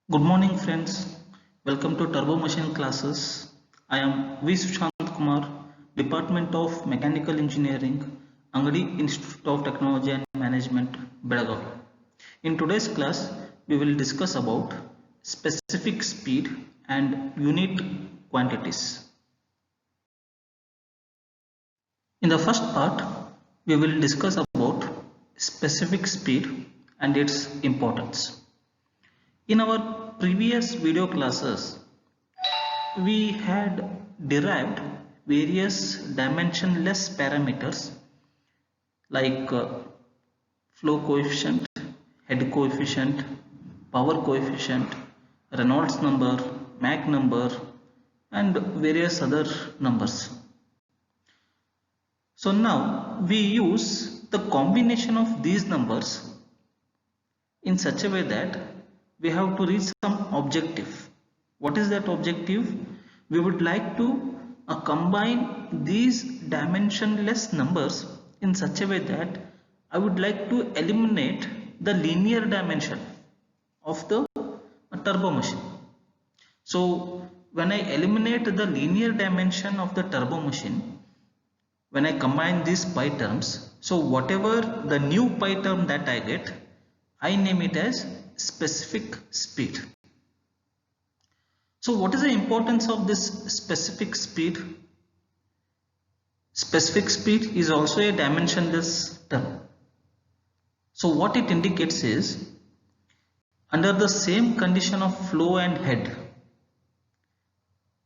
Good morning friends, welcome to Turbo Machine classes. I am V. Sushant Kumar, Department of Mechanical Engineering, Angadi Institute of Technology and Management, Belagavi. In today's class, we will discuss about specific speed and unit quantities. In the first part, we will discuss about specific speed and its importance. In our previous video classes, we had derived various dimensionless parameters like flow coefficient, head coefficient, power coefficient, Reynolds number, Mach number, and various other numbers. So now we use the combination of these numbers in such a way that we have to reach some objective. What is that objective? We would like to combine these dimensionless numbers in such a way that I would like to eliminate the linear dimension of the turbo machine. So when I eliminate the linear dimension of the turbo machine, when I combine these pi terms, so whatever the new pi term that I get, I name it as specific speed. So what is the importance of this specific speed? Specific speed is also a dimensionless term. So what it indicates is, under the same condition of flow and head,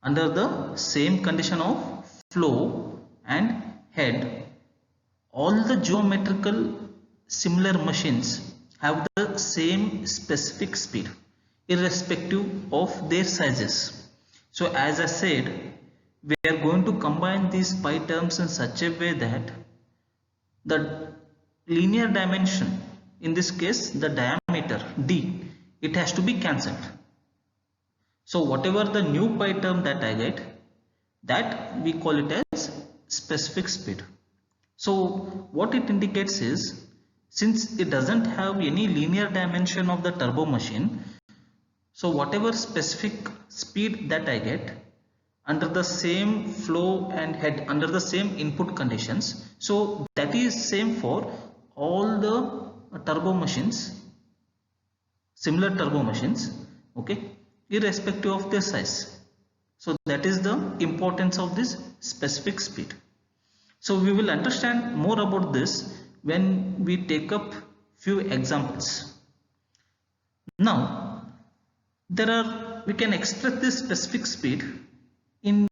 under the same condition of flow and head, all the geometrical similar machines have the same specific speed irrespective of their sizes. So as I said, we are going to combine these pi terms in such a way that the linear dimension, in this case the diameter d, it has to be cancelled. So whatever the new pi term that I get, that we call it as specific speed. So what it indicates is, since it doesn't have any linear dimension of the turbo machine, so whatever specific speed that I get under the same flow and head, under the same input conditions, so that is same for all the turbo machines, similar turbo machines, okay, irrespective of their size. So that is the importance of this specific speed. So we will understand more about this when we take up few examples. Now we can express this specific speed in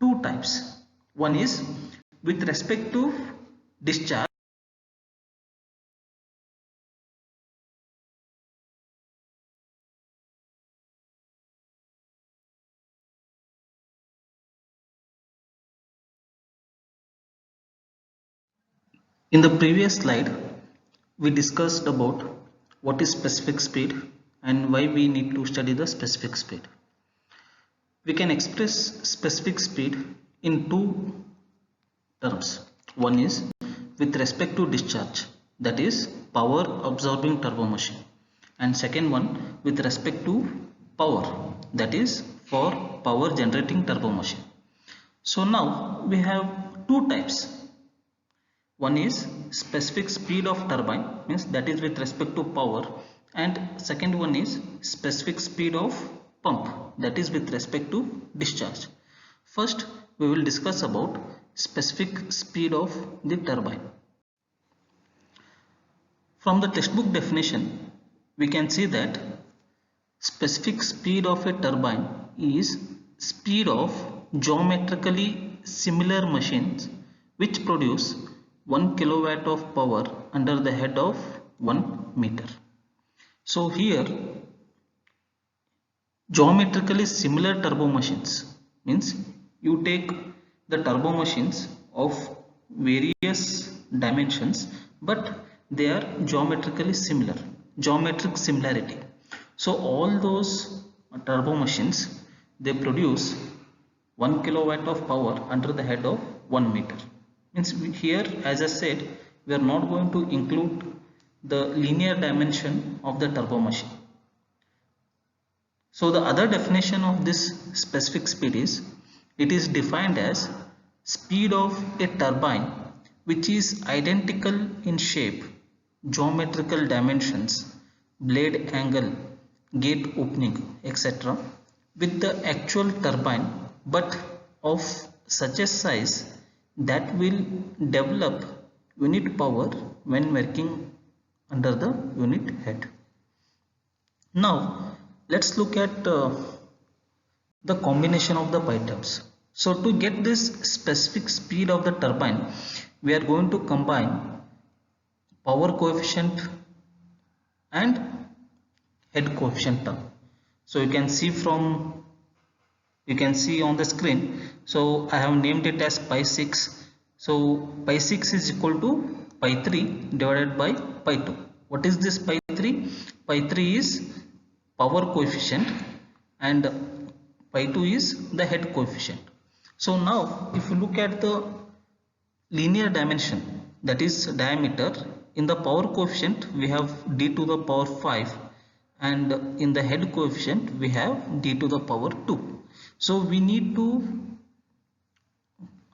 two types. One is with respect to discharge. In the previous slide, we discussed about what is specific speed and why we need to study the specific speed. We can express specific speed in two terms. One is with respect to discharge, that is power absorbing turbo machine, and second one with respect to power, that is for power generating turbo machine. So now we have two types. One is specific speed of turbine, means that is with respect to power, and second one is specific speed of pump, that is with respect to discharge. First we will discuss about specific speed of the turbine. From the textbook definition, we can see that specific speed of a turbine is speed of geometrically similar machines which produce 1 kilowatt of power under the head of 1 meter. So here geometrically similar turbo machines means you take the turbo machines of various dimensions, but they are geometrically similar, geometric similarity. So all those turbo machines, they produce 1 kilowatt of power under the head of 1 meter. Means here, as I said, we are not going to include the linear dimension of the turbo machine. So the other definition of this specific speed is, it is defined as speed of a turbine which is identical in shape, geometrical dimensions, blade angle, gate opening, etc. with the actual turbine, but of such a size that will develop unit power when working under the unit head. Now let's look at the combination of the pi terms. So to get this specific speed of the turbine, we are going to combine power coefficient and head coefficient term. So you can see on the screen. So I have named it as pi 6. So pi 6 is equal to pi 3 divided by pi 2. What is this pi 3? Pi 3 is power coefficient and pi 2 is the head coefficient. So now if you look at the linear dimension, that is diameter, in the power coefficient we have d to the power 5 and in the head coefficient we have d to the power 2. So we need to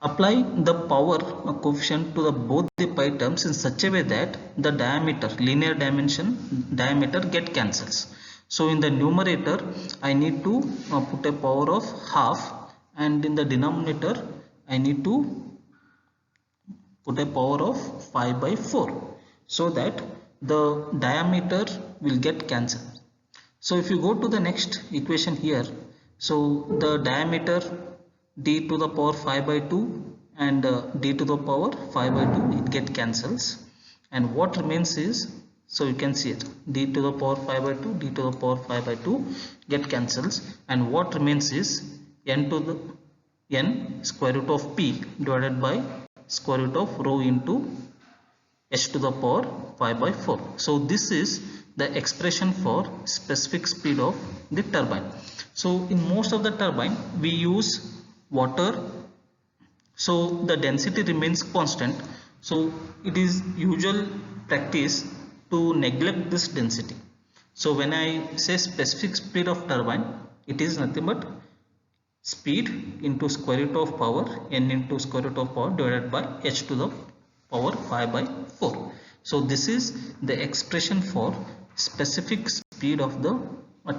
apply the power coefficient to the both the pi terms in such a way that the diameter, linear dimension diameter get cancels. So in the numerator I need to put a power of half, and in the denominator I need to put a power of 5 by 4 so that the diameter will get cancelled. So if you go to the next equation here, so the diameter d to the power 5 by 2 and d to the power 5 by 2 it get cancels, and what remains is, so you can see it, d to the power 5 by 2, d to the power 5 by 2 get cancels, and what remains is n to the n square root of p divided by square root of rho into h to the power 5 by 4. So this is the expression for specific speed of the turbine. So in most of the turbine we use water, so the density remains constant. So it is usual practice to neglect this density. So when I say specific speed of turbine, it is nothing but speed into square root of power n into square root of power divided by h to the power 5 by 4. So this is the expression for specific speed of the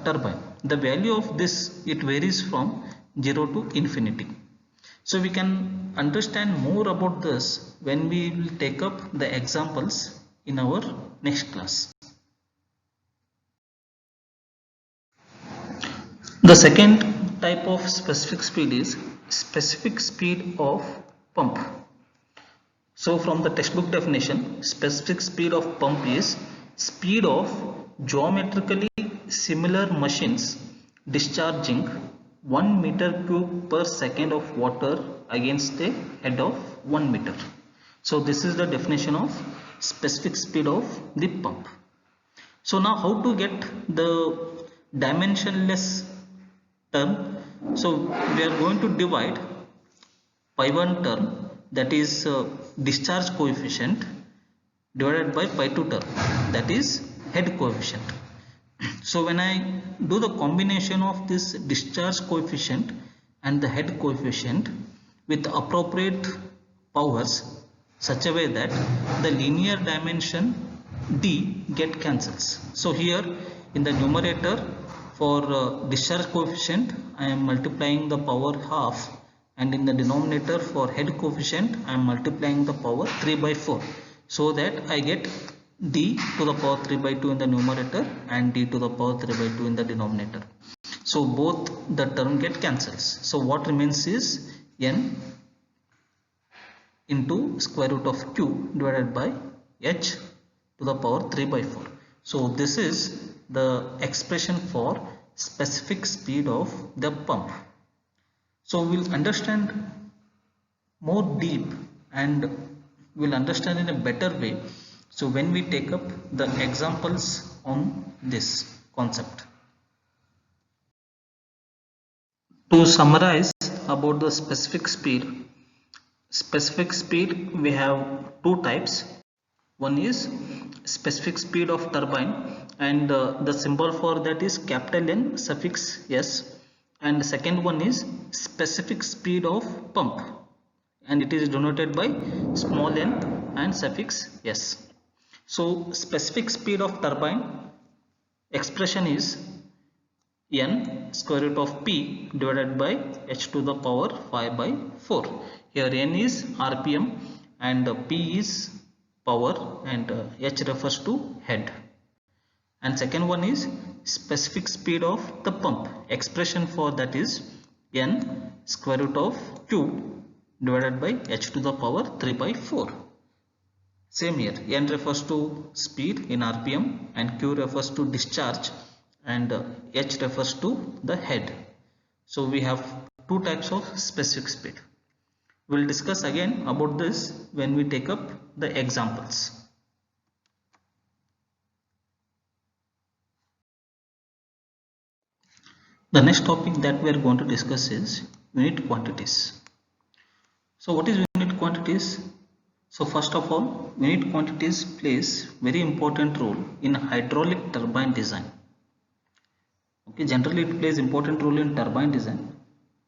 turbine. The value of this, it varies from 0 to infinity. So we can understand more about this when we will take up the examples in our next class. The second type of specific speed is specific speed of pump. So from the textbook definition, specific speed of pump is speed of geometrically similar machines discharging 1 meter cube per second of water against a head of 1 meter. So this is the definition of specific speed of the pump. So now how to get the dimensionless term? So we are going to divide pi 1 term, that is discharge coefficient, divided by pi 2 term, that is head coefficient. So when I do the combination of this discharge coefficient and the head coefficient with appropriate powers such a way that the linear dimension d get cancels. So here in the numerator for discharge coefficient I am multiplying the power half, and in the denominator for head coefficient I am multiplying the power 3 by 4 so that I get d to the power 3 by 2 in the numerator and d to the power 3 by 2 in the denominator. So both the term get cancels. So what remains is n into square root of q divided by h to the power 3 by 4. So this is the expression for specific speed of the pump. So we'll understand more deep and we'll understand in a better way so when we take up the examples on this concept. To summarize about the specific speed we have two types. One is specific speed of turbine, and the symbol for that is capital N suffix S, and second one is specific speed of pump, and it is denoted by small n and suffix S. So specific speed of turbine expression is n square root of p divided by h to the power 5 by 4. Here n is rpm and p is power, and h refers to head. And second one is specific speed of the pump. Expression for that is n square root of q divided by h to the power 3 by 4. Same here, n refers to speed in rpm and q refers to discharge, and h refers to the head. So we have two types of specific speed. We will discuss again about this when we take up the examples. The next topic that we are going to discuss is unit quantities. So what is unit quantities? So first of all, unit quantities plays very important role in hydraulic turbine design. Okay, generally it plays important role in turbine design,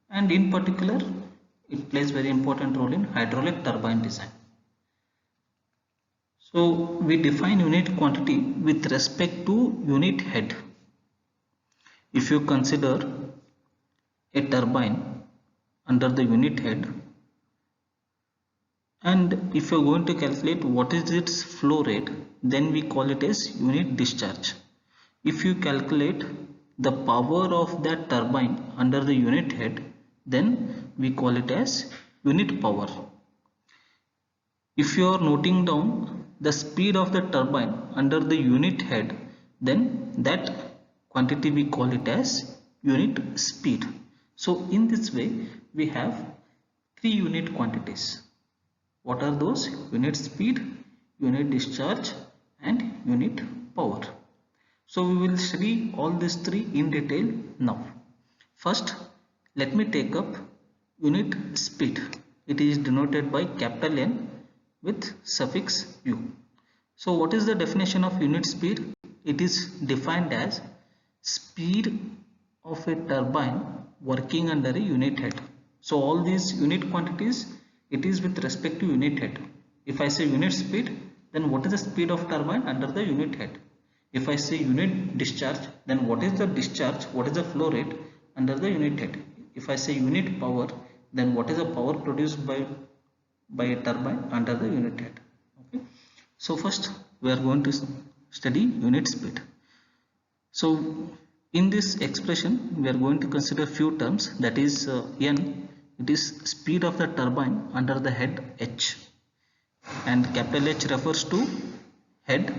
and in particular it plays very important role in hydraulic turbine design. So we define unit quantity with respect to unit head. If you consider a turbine under the unit head, and if you are going to calculate what is its flow rate, then we call it as unit discharge. If you calculate the power of that turbine under the unit head, then we call it as unit power. If you are noting down the speed of the turbine under the unit head, then that quantity we call it as unit speed. So in this way we have three unit quantities. What are those? Unit speed, unit discharge, and unit power. So we will study all these three in detail now. First, let me take up unit speed. It is denoted by capital N with suffix u. So what is the definition of unit speed? It is defined as speed of a turbine working under a unit head. So all these unit quantities, it is with respect to unit head. If I say unit speed, then what is the speed of turbine under the unit head? If I say unit discharge, then what is the discharge, what is the flow rate under the unit head? If I say unit power, then what is the power produced by a turbine under the unit head? Okay. So first we are going to study unit speed. So in this expression we are going to consider few terms, that is n, it is speed of the turbine under the head h, and capital H refers to head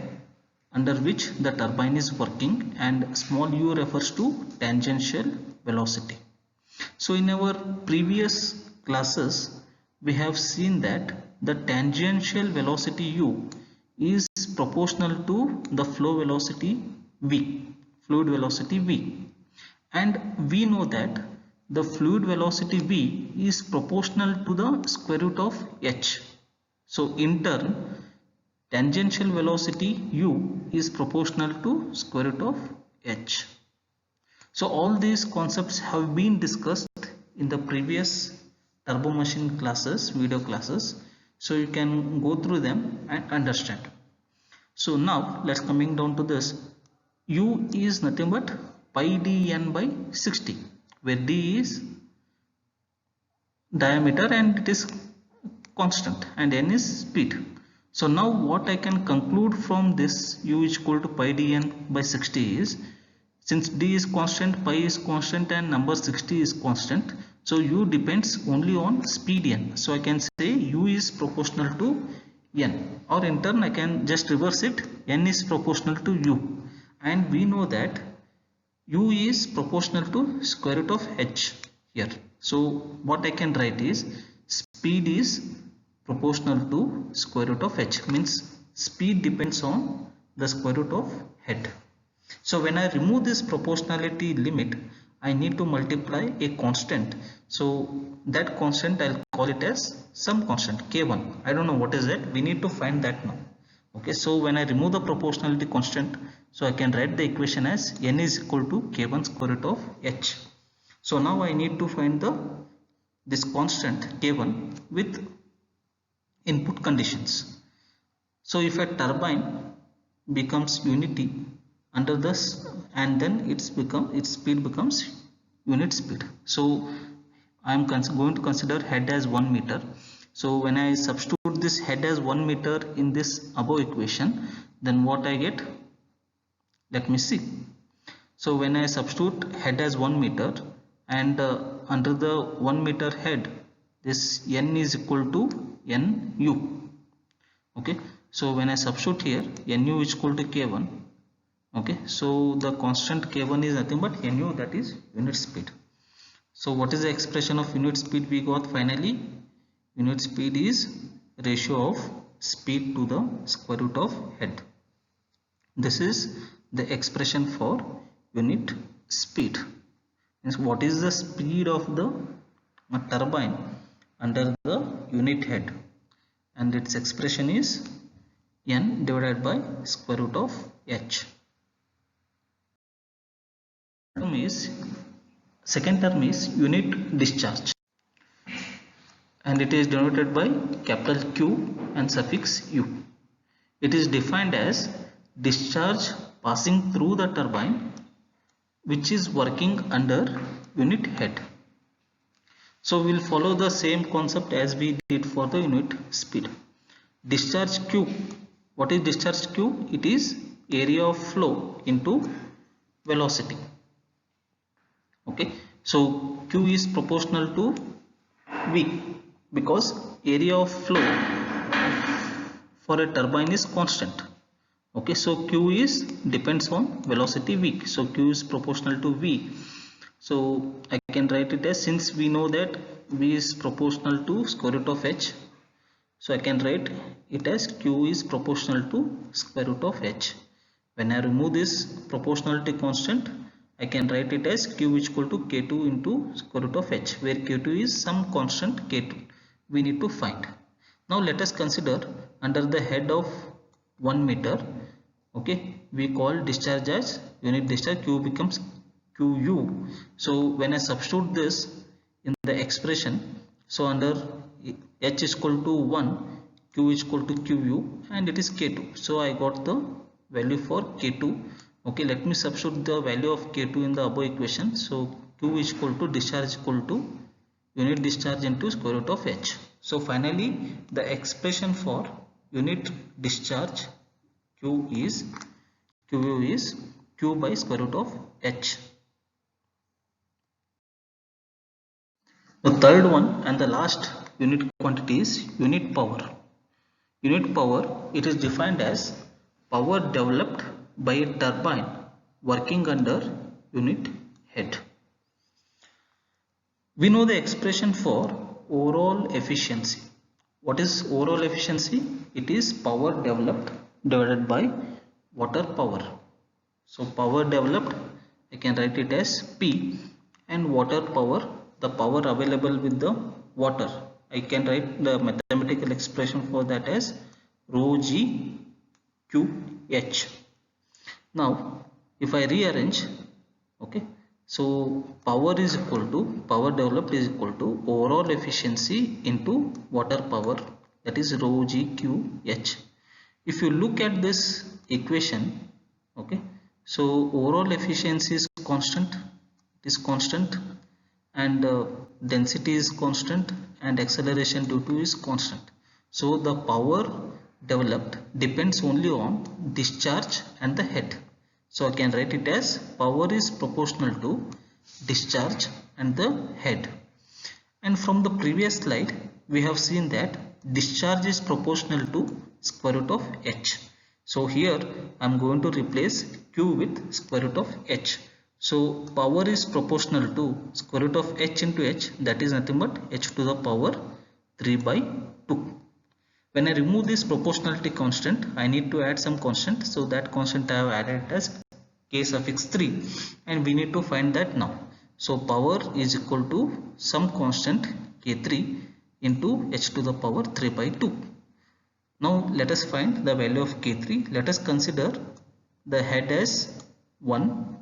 under which the turbine is working, and small u refers to tangential velocity. So in our previous classes we have seen that the tangential velocity u is proportional to the flow velocity v, fluid velocity v, and we know that the fluid velocity v is proportional to the square root of h. So in turn, tangential velocity u is proportional to square root of h. So all these concepts have been discussed in the previous turbo machine classes, video classes, so you can go through them and understand. So now let's coming down to this. U is nothing but pi dn by 60, where d is diameter and it is constant, and n is speed. So now what I can conclude from this u is equal to pi dn by 60 is, since d is constant, pi is constant, and number 60 is constant, so u depends only on speed n. So I can say u is proportional to n, or in turn I can just reverse it, n is proportional to u, and we know that u is proportional to square root of h here. So what I can write is speed is proportional to square root of h, means speed depends on the square root of head. So when I remove this proportionality limit, I need to multiply a constant. So that constant I'll call it as some constant k1. I don't know what is that. We need to find that now. Okay, so when I remove the proportionality constant, so I can write the equation as n is equal to k1 square root of h. So now I need to find this constant k1 with input conditions. So if a turbine becomes unity under this, and then its speed becomes unit speed. So I am going to consider head as 1 meter. So when I substitute this head as 1 meter in this above equation, then what I get? Let me see. So when I substitute head as 1 meter, and under the 1 meter head, this n is equal to nu. Okay, so when I substitute here, nu is equal to k1. Okay, so the constant k1 is nothing but nu, that is unit speed. So what is the expression of unit speed we got finally? Unit speed is ratio of speed to the square root of head. This is the expression for unit speed. Means what is the speed of the turbine under the unit head, and its expression is n divided by square root of h. Second term is unit discharge, and it is denoted by capital Q and suffix U. It is defined as discharge passing through the turbine which is working under unit head. So we will follow the same concept as we did for the unit speed. Discharge Q. What is discharge Q? It is area of flow into velocity. Okay, so Q is proportional to V, because area of flow for a turbine is constant. Okay, so Q is depends on velocity V, so Q is proportional to V. So I can write it as, since we know that V is proportional to square root of h, so I can write it as Q is proportional to square root of h. When I remove this proportionality constant, I can write it as Q is equal to K2 into square root of h, where K2 is some constant K2 we need to find. Now let us consider under the head of 1 meter. Okay, we call discharge as unit discharge. Q becomes Qu. So when I substitute this in the expression, so under h is equal to 1, Q is equal to Qu, and it is K2. So I got the value for K2. Okay, let me substitute the value of K2 in the above equation. So Q is equal to discharge equal to unit discharge into square root of h. So finally the expression for unit discharge Q is Q by square root of h. The third one and the last unit quantity is unit power. Unit power, it is defined as power developed by a turbine working under unit head. We know the expression for overall efficiency. What is overall efficiency? It is power developed divided by water power. So power developed, I can write it as P, and water power, the power available with the water, I can write the mathematical expression for that as rho G Q H. Now if I rearrange, okay, so power is equal to, power developed is equal to overall efficiency into water power, that is rho G Q H. If you look at this equation, okay, so overall efficiency is constant, it is constant, and density is constant, and acceleration due to is constant. So the power developed depends only on discharge and the head. So I can write it as power is proportional to discharge and the head. And from the previous slide we have seen that discharge is proportional to square root of h. So here I am going to replace Q with square root of h. So power is proportional to square root of h into h, that is nothing but h to the power 3 by 2. When I remove this proportionality constant, I need to add some constant. So that constant I have added as k suffix 3, and we need to find that now. So power is equal to some constant k3 into h to the power 3 by 2. Now let us find the value of K3. Let us consider the head as 1,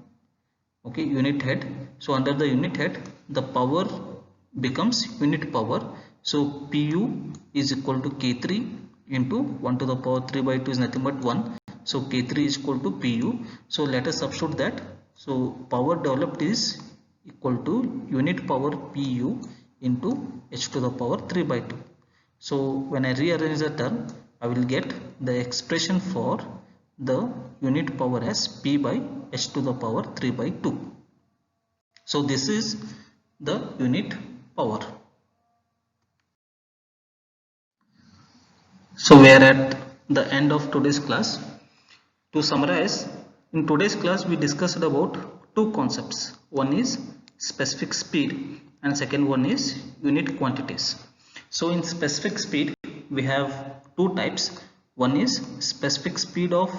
okay, unit head. So under the unit head, the power becomes unit power. So Pu is equal to K3 into 1 to the power 3 by 2 is nothing but 1. So K3 is equal to Pu. So let us substitute that. So power developed is equal to unit power Pu into h to the power 3 by 2. So when I rearrange the term, I will get the expression for the unit power as P by h to the power 3 by 2. So this is the unit power. So we are at the end of today's class. To summarize, in today's class we discussed about two concepts. One is specific speed and second one is unit quantities. So in specific speed we have two types. One is specific speed of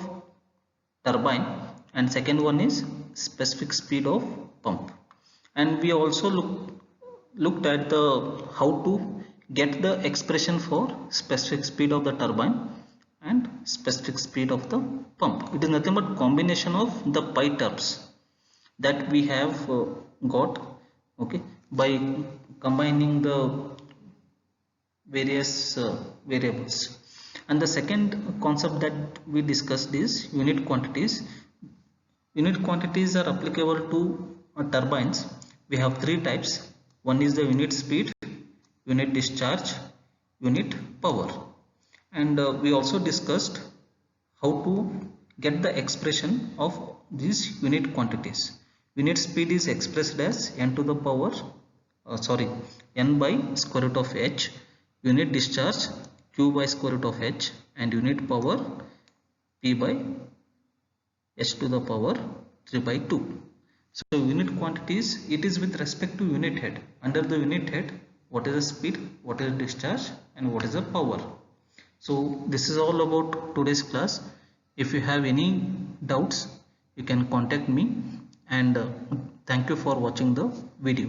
turbine and second one is specific speed of pump. And we also looked at the how to get the expression for specific speed of the turbine and specific speed of the pump. It is nothing but combination of the pi terms that we have got, okay, by combining the various variables. And the second concept that we discussed is unit quantities. Unit quantities are applicable to turbines. We have three types. One is the unit speed, unit discharge, unit power. And we also discussed how to get the expression of these unit quantities. Unit speed is expressed as n to the power n by square root of h, unit discharge q by square root of h, and unit power p by h to the power 3 by 2. So unit quantities, it is with respect to unit head. Under the unit head, what is the speed, what is the discharge, and what is the power. So this is all about today's class. If you have any doubts, you can contact me, and thank you for watching the video.